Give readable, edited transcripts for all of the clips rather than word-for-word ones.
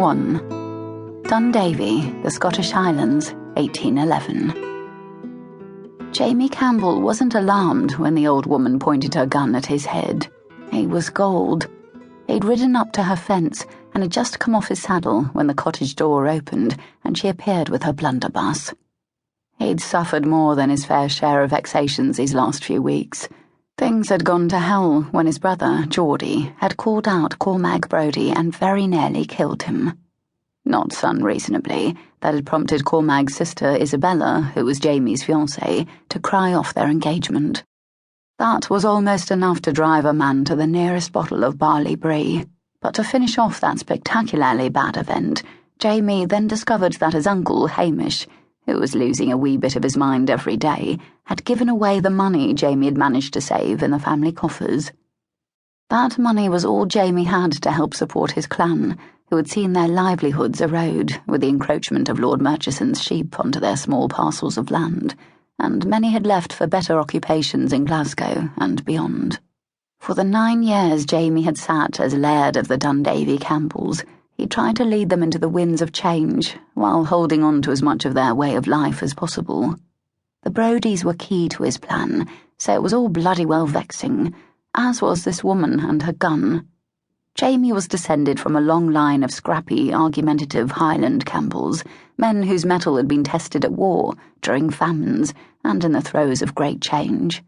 1. The Scottish Highlands, 1811. Jamie Campbell wasn't alarmed when the old woman pointed her gun at his head. He was galled. He'd ridden up to her fence and had just come off his saddle when the cottage door opened and she appeared with her blunderbuss. He'd suffered more than his fair share of vexations these last few weeks. Things had gone to hell when his brother, Geordie, had called out Cormac Brodie and very nearly killed him. Not unreasonably, that had prompted Cormac's sister Isabella, who was Jamie's fiancée, to cry off their engagement. That was almost enough to drive a man to the nearest bottle of barley brie. But to finish off that spectacularly bad event, Jamie then discovered that his uncle, Hamish, who was losing a wee bit of his mind every day, had given away the money Jamie had managed to save in the family coffers. That money was all Jamie had to help support his clan, who had seen their livelihoods erode with the encroachment of Lord Murchison's sheep onto their small parcels of land, and many had left for better occupations in Glasgow and beyond. For the 9 years Jamie had sat as laird of the Dundavie Campbells, he tried to lead them into the winds of change, while holding on to as much of their way of life as possible. The Brodies were key to his plan, so it was all bloody well vexing, as was this woman and her gun. Jamie was descended from a long line of scrappy, argumentative Highland Campbells, men whose mettle had been tested at war, during famines, and in the throes of great change.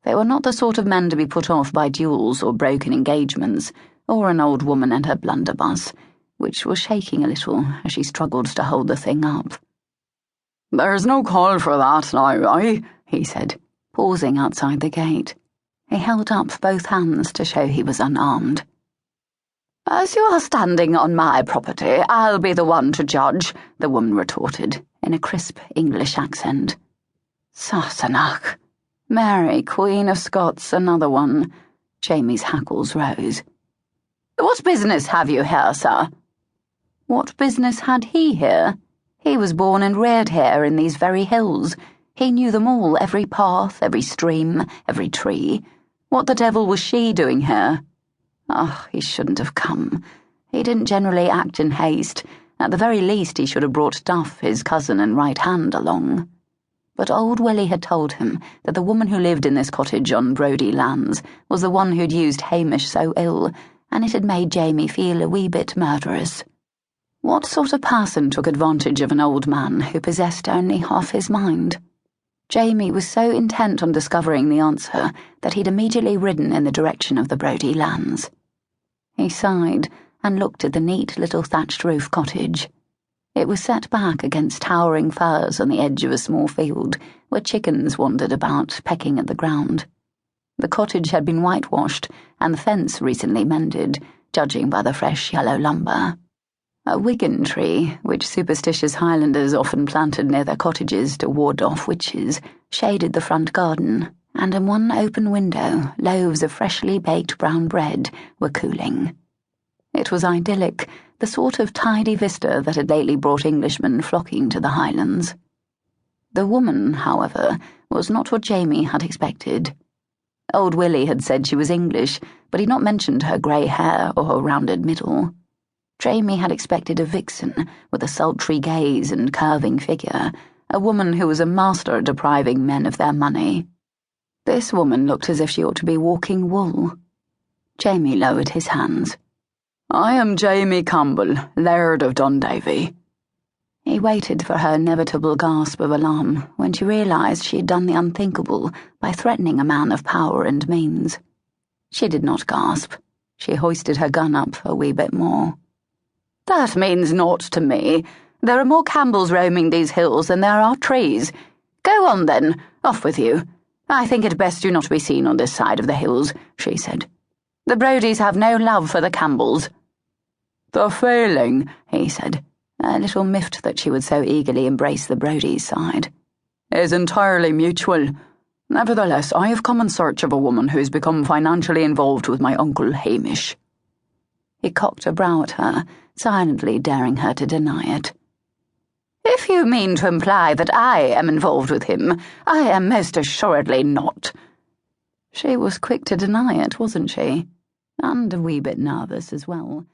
They were not the sort of men to be put off by duels or broken engagements, or an old woman and her blunderbuss, which was shaking a little as she struggled to hold the thing up. "There's no call for that, now, he said, pausing outside the gate. He held up both hands to show he was unarmed. "As you are standing on my property, I'll be the one to judge," the woman retorted, in a crisp English accent. "Sassenach. Mary, Queen of Scots, another one." Jamie's hackles rose. "What business have you here, sir?" What business had he here? He was born and reared here in these very hills. He knew them all, every path, every stream, every tree. What the devil was she doing here? He shouldn't have come. He didn't generally act in haste. At the very least, he should have brought Duff, his cousin and right hand, along. But old Willie had told him that the woman who lived in this cottage on Brodie lands was the one who'd used Hamish so ill, and it had made Jamie feel a wee bit murderous. What sort of person took advantage of an old man who possessed only half his mind? Jamie was so intent on discovering the answer that he'd immediately ridden in the direction of the Brodie lands. He sighed and looked at the neat little thatched roof cottage. It was set back against towering firs on the edge of a small field where chickens wandered about, pecking at the ground. The cottage had been whitewashed and the fence recently mended, judging by the fresh yellow lumber. A wigan tree, which superstitious Highlanders often planted near their cottages to ward off witches, shaded the front garden, and in one open window loaves of freshly baked brown bread were cooling. It was idyllic, the sort of tidy vista that had lately brought Englishmen flocking to the Highlands. The woman, however, was not what Jamie had expected. Old Willie had said she was English, but he'd not mentioned her grey hair or her rounded middle. Jamie had expected a vixen with a sultry gaze and curving figure, a woman who was a master at depriving men of their money. This woman looked as if she ought to be walking wool. Jamie lowered his hands. "I am Jamie Campbell, laird of Dundavie." He waited for her inevitable gasp of alarm when she realised she had done the unthinkable by threatening a man of power and means. She did not gasp. She hoisted her gun up a wee bit more. "That means naught to me. There are more Campbells roaming these hills than there are trees. Go on, then. Off with you. I think it best you not be seen on this side of the hills," she said. "The Brodies have no love for the Campbells." "The failing," he said, a little miffed that she would so eagerly embrace the Brodies' side, "is entirely mutual. Nevertheless, I have come in search of a woman who has become financially involved with my uncle Hamish." He cocked a brow at her, silently daring her to deny it. "If you mean to imply that I am involved with him, I am most assuredly not." She was quick to deny it, wasn't she? And a wee bit nervous as well.